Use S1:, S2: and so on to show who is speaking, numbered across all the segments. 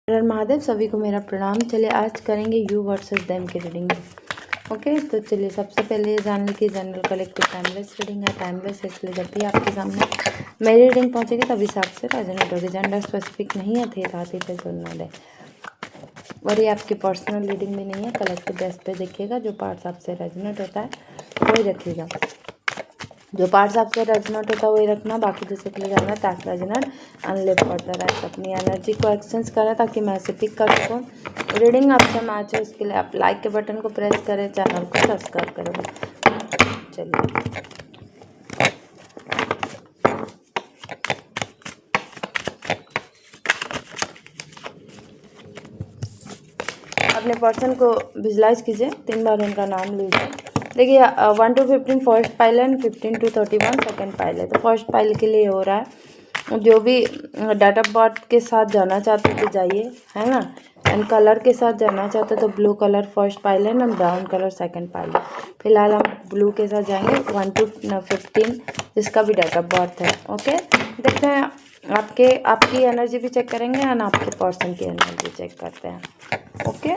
S1: हर महादेव, सभी को मेरा प्रणाम। चलिए आज करेंगे यू वर्सेस देम की रीडिंग। ओके, तो चलिए सबसे पहले ये जान ली कि जनरल कलेक्टिव टाइमलेस रीडिंग है। टाइमलेस है इसलिए जब भी आपके सामने मेरी रीडिंग पहुंचेगी तभी से आपसे रेजोनेट होगी। जेंडर स्पेसिफिक नहीं है, थे राती पे सुनना दे। और ये आपकी पर्सनल रीडिंग भी नहीं है, कलेक्टिव बेस पे देखिएगा। जो पार्ट्स आपसे रेजोनेट होता है वही रखिएगा, जो पार्ट्स आपसे रेजोनेट होता है वही रखना। बाकी जैसे के लिए जाना टैक्स रेजोनेट अनलिव फर्दर है। अपनी एनर्जी को एक्सचेंज करें ताकि मैं इसे पिक कर सकूँ। रीडिंग आपसे मैच है, इसके लिए आप लाइक के बटन को प्रेस करें, चैनल को सब्सक्राइब करें। चलिए अपने पर्सन को विजुलाइज कीजिए, 3 बार उनका नाम लीजिए। देखिए 1 to 15 फर्स्ट पाइल है, 15 to 31 सेकेंड पाइल है। तो फर्स्ट पाइल के लिए हो रहा है, जो भी डेट ऑफ बर्थ के साथ जाना चाहते तो जाइए, है ना। एंड कलर के साथ जाना चाहते तो ब्लू कलर फर्स्ट पाइल है ना, ब्राउन कलर सेकेंड पाइल है। फिलहाल हम ब्लू के साथ जाएंगे 1 to 15 जिसका भी डेट ऑफ बर्थ है। ओके, देखते हैं आपकी एनर्जी भी चेक करेंगे एंड आपके पर्सन की एनर्जी चेक करते हैं। ओके,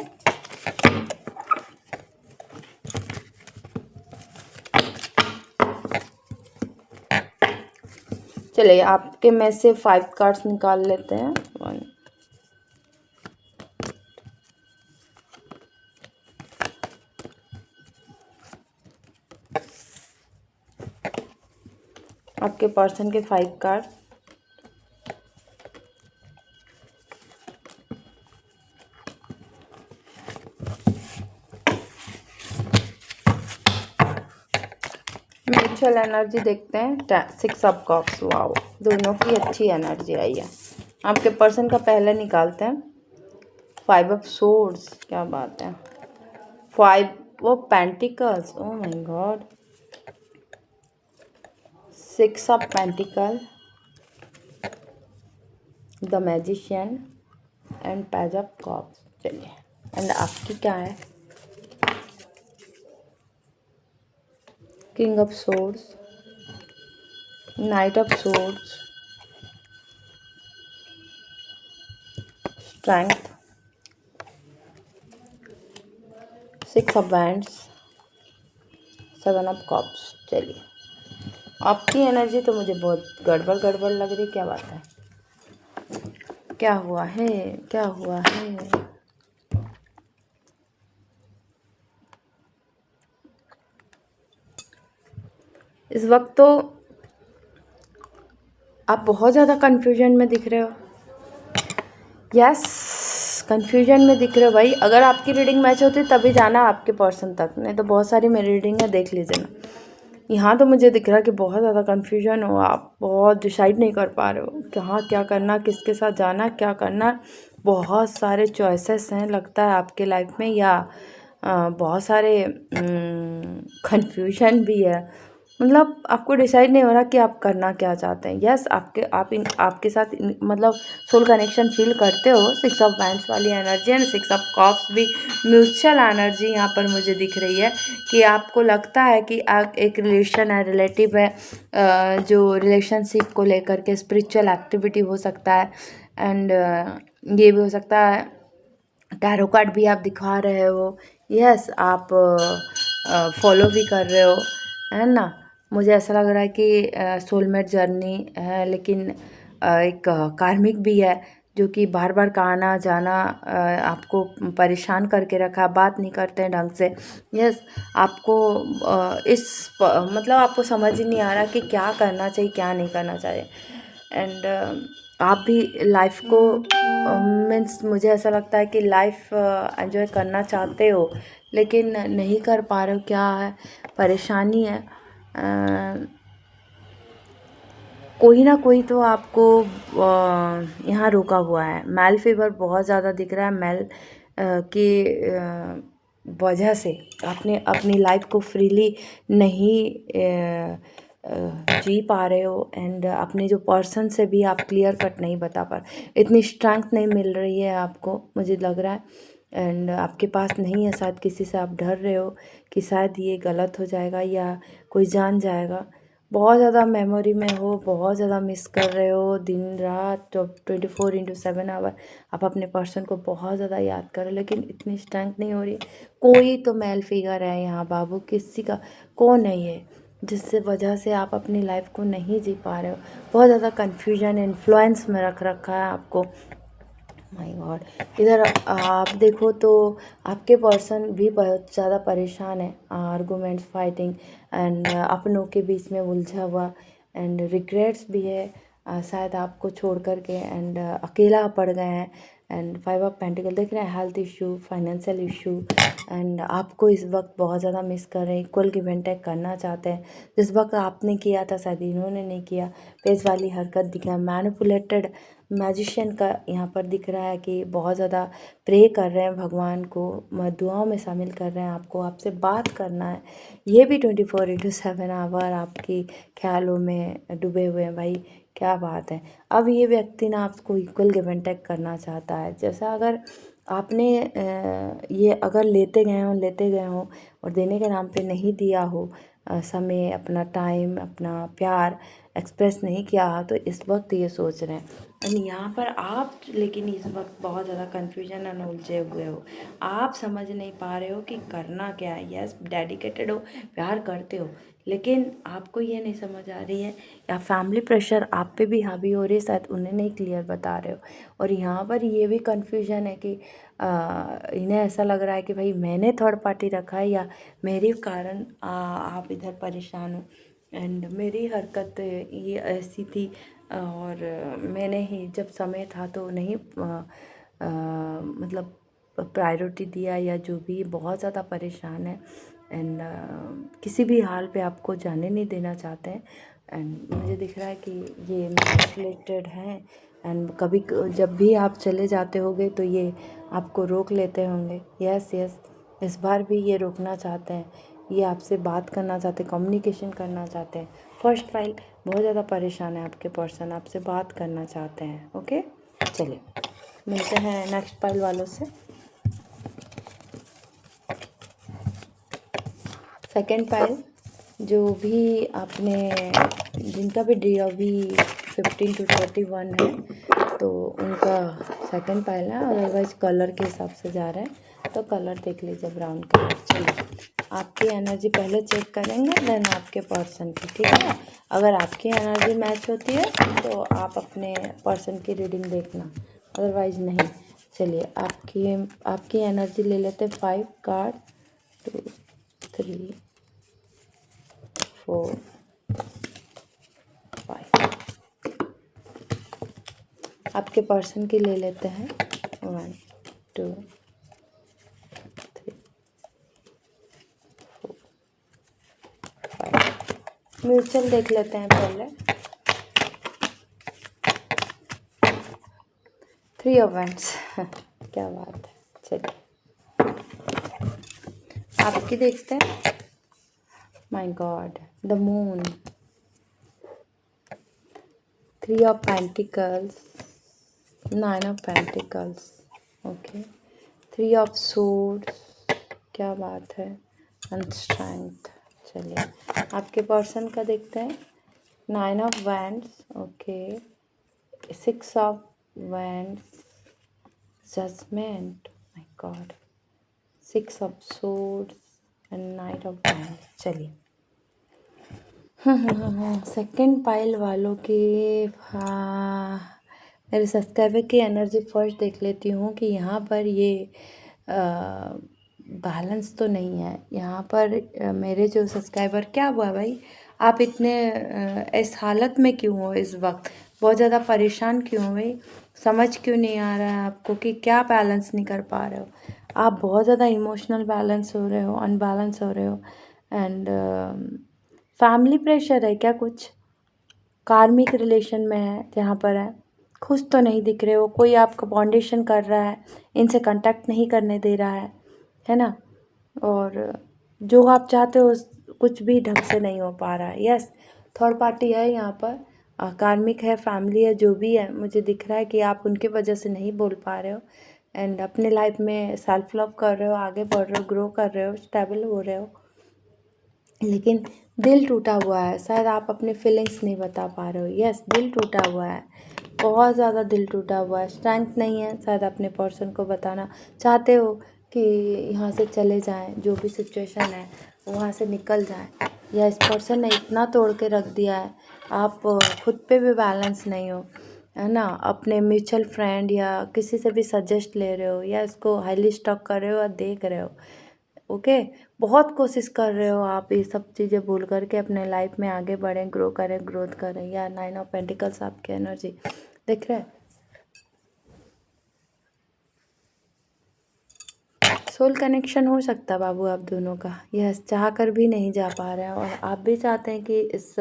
S1: चलिए आपके में से 5 कार्ड्स निकाल लेते हैं। 1 आपके पर्सन के 5 कार्ड, म्यूचुअल एनर्जी देखते हैं। 6 ऑफ कप्स, वाओ, दोनों की अच्छी एनर्जी आई है। आपके पर्सन का पहले निकालते हैं 5 ऑफ सोर्ड्स, क्या बात है। 5 of pentacles, oh my god. 6 of pentacle, the magician and page of cups. चलिए एंड आपकी क्या है। King of swords, night of swords, strength, 6 of wands, 7 of cups. चलिए आपकी एनर्जी तो मुझे बहुत गड़बड़ लग रही, क्या बात है, क्या हुआ है, क्या हुआ है। इस वक्त तो आप बहुत ज़्यादा कंफ्यूजन में दिख रहे हो। यस, कंफ्यूजन में दिख रहे हो भाई। अगर आपकी रीडिंग मैच होती तभी जाना आपके पर्सन तक, नहीं तो बहुत सारी मेरी रीडिंग है, देख लीजिए ना। यहाँ तो मुझे दिख रहा है कि बहुत ज़्यादा कंफ्यूजन हो, आप बहुत डिसाइड नहीं कर पा रहे हो कहाँ क्या करना, किसके साथ जाना, क्या करना। बहुत सारे चॉइसेस हैं लगता है आपके लाइफ में, या बहुत सारे कंफ्यूजन भी है। मतलब आपको डिसाइड नहीं हो रहा कि आप करना क्या चाहते हैं। यस, आपके साथ मतलब सोल कनेक्शन फील करते हो। 6 ऑफ वैंड्स वाली एनर्जी एंड 6 ऑफ कप्स भी म्यूचुअल एनर्जी यहाँ पर मुझे दिख रही है कि आपको लगता है कि आप एक रिलेशन है, रिलेटिव है, जो रिलेशनशिप को लेकर के स्पिरिचुअल एक्टिविटी हो सकता है। एंड ये भी हो सकता है टैरो कार्ड भी आप दिखा रहे हो। यस, आप फॉलो भी कर रहे हो, है ना। मुझे ऐसा लग रहा है कि सोलमेट जर्नी है, लेकिन एक कार्मिक भी है जो कि बार बार का आना जाना आपको परेशान करके रखा, बात नहीं करते हैं ढंग से। यस, आपको मतलब आपको समझ ही नहीं आ रहा कि क्या करना चाहिए क्या नहीं करना चाहिए। एंड आप भी लाइफ को मीन्स मुझे ऐसा लगता है कि लाइफ एंजॉय करना चाहते हो लेकिन नहीं कर पा रहे हो, क्या है परेशानी है। कोई ना कोई तो आपको यहाँ रोका हुआ है। मेल फीवर बहुत ज़्यादा दिख रहा है, मेल की वजह से आपने अपनी लाइफ को फ्रीली नहीं जी पा रहे हो। एंड अपने जो पर्सन से भी आप क्लियर कट नहीं बता पा रहे, इतनी स्ट्रेंथ नहीं मिल रही है आपको, मुझे लग रहा है। एंड आपके पास नहीं है, शायद किसी से आप डर रहे हो कि शायद ये गलत हो जाएगा या कोई जान जाएगा। बहुत ज़्यादा मेमोरी में हो, बहुत ज़्यादा मिस कर रहे हो, दिन रात 24/7 आप अपने पर्सन को बहुत ज़्यादा याद कर रहे हो, लेकिन इतनी स्ट्रेंथ नहीं हो रही। कोई तो मेल फिगर है यहाँ बाबू, किसी का कौन है ये, जिससे वजह से आप अपनी लाइफ को नहीं जी पा रहे हो। बहुत ज़्यादा कन्फ्यूजन इन्फ्लुएंस में रख रखा है आपको। माय गॉड, इधर आप देखो तो आपके पर्सन भी बहुत ज़्यादा परेशान है, आर्गूमेंट्स, फाइटिंग एंड अपनों के बीच में उलझा हुआ, एंड रिग्रेट्स भी है, शायद आपको छोड़ कर के, एंड अकेला पड़ गए हैं। एंड 5 ऑफ पेंटिकल देख रहे हैं, health issue, financial issue, and आपको इस वक्त बहुत ज़्यादा मिस कर रहे हैं, इक्वल गिव एंड टेक करना चाहते हैं। जिस वक्त आपने किया था शायद इन्होंने नहीं किया। पेज वाली हरकत दिखा, मैनिपुलेटेड मैजिशियन का यहाँ पर दिख रहा है कि बहुत ज़्यादा प्रे कर रहे हैं भगवान को, दुआओं में शामिल कर रहे हैं आपको, आपसे बात करना है। ये भी 24/7 आवर आपकी ख्यालों में डूबे हुए हैं भाई, क्या बात है। अब ये व्यक्ति ना आपको इक्वल गिव एंड टेक करना चाहता है। जैसा अगर आपने ये अगर लेते गए हों और देने के नाम पे नहीं दिया हो, समय, अपना टाइम, अपना प्यार एक्सप्रेस नहीं किया, तो इस वक्त ये सोच रहे हैं। एंड यहाँ पर आप लेकिन इस वक्त बहुत ज़्यादा कन्फ्यूजन एंड उलझे हुए हो। आप समझ नहीं पा रहे हो कि करना क्या है। यस, डेडिकेटेड हो, प्यार करते हो, लेकिन आपको ये नहीं समझ आ रही है, या फैमिली प्रेशर आप पे भी हावी हो रही है, शायद उन्हें नहीं क्लियर बता रहे हो। और यहाँ पर ये भी कन्फ्यूजन है कि इन्हें ऐसा लग रहा है कि भाई मैंने थर्ड पार्टी रखा है, या मेरे कारण आप इधर परेशान हो, एंड मेरी हरकत ये ऐसी थी, और मैंने ही जब समय था तो नहीं मतलब प्रायोरिटी दिया, या जो भी, बहुत ज़्यादा परेशान है। एंड किसी भी हाल पे आपको जाने नहीं देना चाहते हैं। एंड मुझे दिख रहा है कि ये मैनिपुलेटेड हैं, एंड कभी जब भी आप चले जाते होंगे तो ये आपको रोक लेते होंगे। यस यस, इस बार भी ये रोकना चाहते हैं, ये आपसे बात करना चाहते हैं, कम्युनिकेशन करना चाहते हैं। फर्स्ट फाइल, बहुत ज़्यादा परेशान है आपके पर्सन, आपसे बात करना चाहते हैं। ओके, चलिए मिलते हैं नेक्स्ट फाइल वालों से। सेकंड फाइल, जो भी आपने, जिनका भी डी अभी 15 to 31 है, तो उनका सेकंड फाइल है। अदरवाइज कलर के हिसाब से जा रहा है, तो कलर देख लीजिए, ब्राउन कलर। चलिए, आपकी एनर्जी पहले चेक करेंगे, देन आपके पर्सन की, ठीक है। अगर आपकी एनर्जी मैच होती है तो आप अपने पर्सन की रीडिंग देखना, अदरवाइज नहीं। चलिए, आपकी एनर्जी ले लेते 5 कार्ड, 2 3 4 5। आपके पर्सन की ले लेते हैं 1 2 3 4 5। म्यूचुअल देख लेते हैं पहले। 3 ऑफ वैंड्स क्या बात है। चलिए, आपकी देखते हैं। My God, the moon, 3 of pentacles, 9 of pentacles, okay, 3 of swords, क्या बात है, एंड स्ट्रेंथ। चलिए, आपके पर्सन का देखते हैं। 9 of wands, okay, 6 of wands, judgement, my god, 6 of swords and 9 of wands. चलिए, सेकंड पाइल वालों की, हाँ, मेरे सब्सक्राइबर की एनर्जी फर्स्ट देख लेती हूँ कि यहाँ पर ये बैलेंस तो नहीं है। यहाँ पर मेरे जो सब्सक्राइबर, क्या हुआ भाई, आप इतने इस हालत में क्यों हो इस वक्त, बहुत ज़्यादा परेशान क्यों हो भाई, समझ क्यों नहीं आ रहा है आपको कि क्या बैलेंस नहीं कर पा रहे हो। आप बहुत ज़्यादा इमोशनल बैलेंस हो रहे हो, अनबैलेंस हो रहे हो, एंड फैमिली प्रेशर है क्या, कुछ कार्मिक रिलेशन में है जहाँ पर है, खुश तो नहीं दिख रहे हो, कोई आपका बाउंडेशन कर रहा है, इनसे कांटेक्ट नहीं करने दे रहा है ना, और जो आप चाहते हो कुछ भी ढंग से नहीं हो पा रहा है। यस, थर्ड पार्टी है यहाँ पर, कार्मिक है, फैमिली है, जो भी है, मुझे दिख रहा है कि आप उनके वजह से नहीं बोल पा रहे हो, एंड अपने लाइफ में सेल्फ लव कर रहे हो, आगे बढ़ रहे हो, ग्रो कर रहे हो, स्टेबल हो रहे हो। लेकिन दिल टूटा हुआ है, शायद आप अपनी फीलिंग्स नहीं बता पा रहे हो। यस, दिल टूटा हुआ है, बहुत ज़्यादा दिल टूटा हुआ है, स्ट्रेंथ नहीं है, शायद अपने पर्सन को बताना चाहते हो कि यहाँ से चले जाएं, जो भी सिचुएशन है वहाँ से निकल जाएं। या इस पर्सन ने इतना तोड़ के रख दिया है, आप खुद पे भी बैलेंस नहीं हो, है ना। अपने म्यूचुअल फ्रेंड या किसी से भी सजेस्ट ले रहे हो, या इसको हाईली स्टॉक कर रहे हो और देख रहे हो। ओके, बहुत कोशिश कर रहे हो आप ये सब चीज़ें भूल करके अपने लाइफ में आगे बढ़ें, ग्रो करें, ग्रोथ करें। या 9 ऑफ पेंटिकल्स आपकी एनर्जी देख रहे हैं। सोल कनेक्शन हो सकता है बाबू आप दोनों का। यस, चाह कर भी नहीं जा पा रहे हैं, और आप भी चाहते हैं कि इस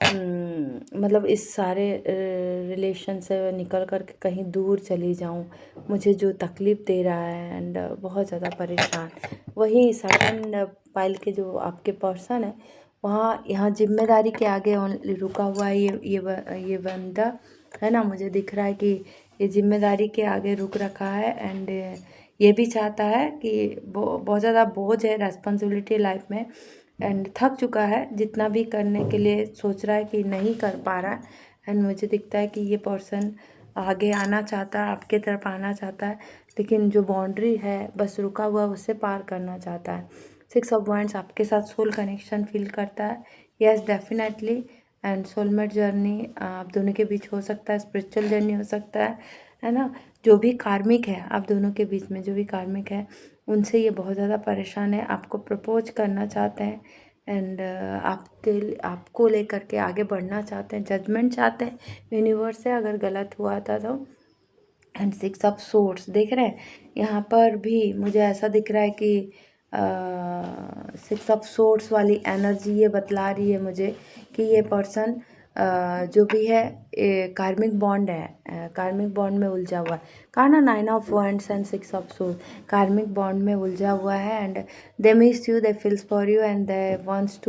S1: मतलब इस सारे रिलेशन से निकल कर के कहीं दूर चली जाऊं, मुझे जो तकलीफ़ दे रहा है, एंड बहुत ज़्यादा परेशान। वही सेकंड पाइल के जो आपके पर्सन है, वहाँ यहाँ जिम्मेदारी के आगे ओनली रुका हुआ है ये बंदा, है ना। मुझे दिख रहा है कि ये जिम्मेदारी के आगे रुक रखा है, एंड ये भी चाहता है कि बहुत ज़्यादा बोझ है, रेस्पॉन्सिबिलिटी लाइफ में, एंड थक चुका है, जितना भी करने के लिए सोच रहा है कि नहीं कर पा रहा है। एंड मुझे दिखता है कि ये पर्सन आगे आना चाहता है, आपके तरफ आना चाहता है, लेकिन जो बाउंड्री है बस रुका हुआ उससे पार करना चाहता है। 6 ऑफ वांड्स आपके साथ सोल कनेक्शन फील करता है। Yes, definitely. And soulmate journey आप दोनों के बीच हो सकता है, स्पिरिचुअल जर्नी हो सकता है ना। जो भी कार्मिक है आप दोनों के बीच में, जो भी कार्मिक है, उनसे ये बहुत ज़्यादा परेशान है, आपको प्रपोज करना चाहते हैं, एंड आपको लेकर के आगे बढ़ना चाहते हैं, जजमेंट चाहते हैं यूनिवर्स से अगर गलत हुआ था तो। एंड 6 ऑफ सोर्ड्स देख रहे हैं, यहाँ पर भी मुझे ऐसा दिख रहा है कि 6 ऑफ सोर्ड्स वाली एनर्जी ये बतला रही है मुझे कि ये पर्सन जो भी है कार्मिक बॉन्ड है, कार्मिक बॉन्ड में उलझा हुआ है। कहा ना, 9 of wands and 6 of sword, karmic bond में उलझा हुआ है, and they miss you, they feels for you, and they wants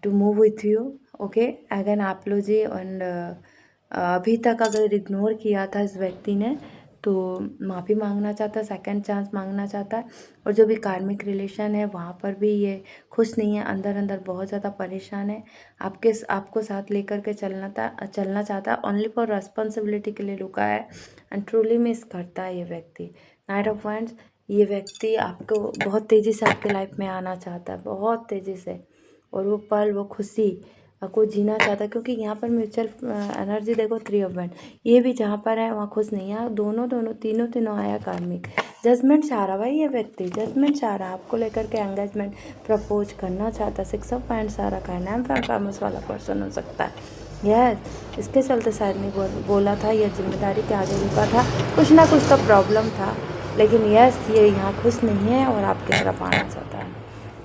S1: to move with you. Okay, again आप लो जी। एंड अभी तक अगर इग्नोर किया था इस व्यक्ति ने, तो माफ़ी मांगना चाहता है, सेकंड चांस मांगना चाहता है। और जो भी कार्मिक रिलेशन है वहाँ पर भी ये खुश नहीं है, अंदर अंदर बहुत ज़्यादा परेशान है, आपको साथ लेकर के चलना चाहता है, ओनली फॉर रिस्पॉन्सिबिलिटी के लिए रुका है, एंड ट्रूली मिस करता है ये व्यक्ति। नाइट ऑफ वांड्स, ये व्यक्ति आपको बहुत तेज़ी से आपके लाइफ में आना चाहता है, बहुत तेज़ी से, और वो पल, वो खुशी को जीना चाहता है, क्योंकि यहाँ पर म्यूचुअल एनर्जी देखो, 3 ऑफ वांड्स, ये भी जहाँ पर है वहाँ खुश नहीं है। दोनों तीनों आया कार्मिक, जजमेंट चाह रहा भाई, ये व्यक्ति जजमेंट चाह रहा है, आपको लेकर के एंगेजमेंट प्रपोज करना चाहता है। 6 ऑफ वांड्स आ रखा है, नैम फेमस वाला पर्सन हो सकता है। यस, इसके चलते शायद नहीं बोला था, यह जिम्मेदारी के आगे रुका था, कुछ ना कुछ तो प्रॉब्लम था, लेकिन यस ये यहाँ खुश नहीं है और आपकी तरफ आना चाहता है।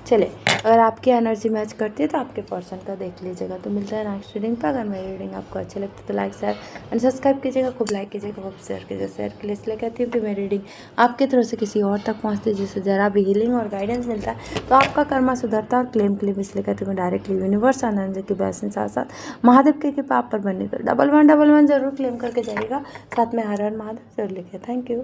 S1: चले, अगर आपकी एनर्जी मैच करती है तो आपके पर्सन का देख लीजिएगा। तो मिलता है नेक्स्ट रीडिंग पर। अगर मेरी रीडिंग आपको अच्छी लगती है तो लाइक, शेयर एंड सब्सक्राइब कीजिएगा, खूब लाइक कीजिएगा, खूब शेयर कीजिए। शेयर के लिए इसलिए कहती हूँ कि मेरी रीडिंग आपकी तरफ से किसी और तक पहुँचती है, जिससे ज़रा भी हीलिंग और गाइडेंस मिलता है, तो आपका कर्मा सुधरता है। और क्लेम इसलिए कहती हूँ डायरेक्टली यूनिवर्स आनंद की ब्लेसिंग, साथ साथ महादेव के कृपा आप पर बनने कर 1111 जरूर क्लेम करके जाइएगा, साथ में हर हर महादेव जरूर लिखे। Thank you.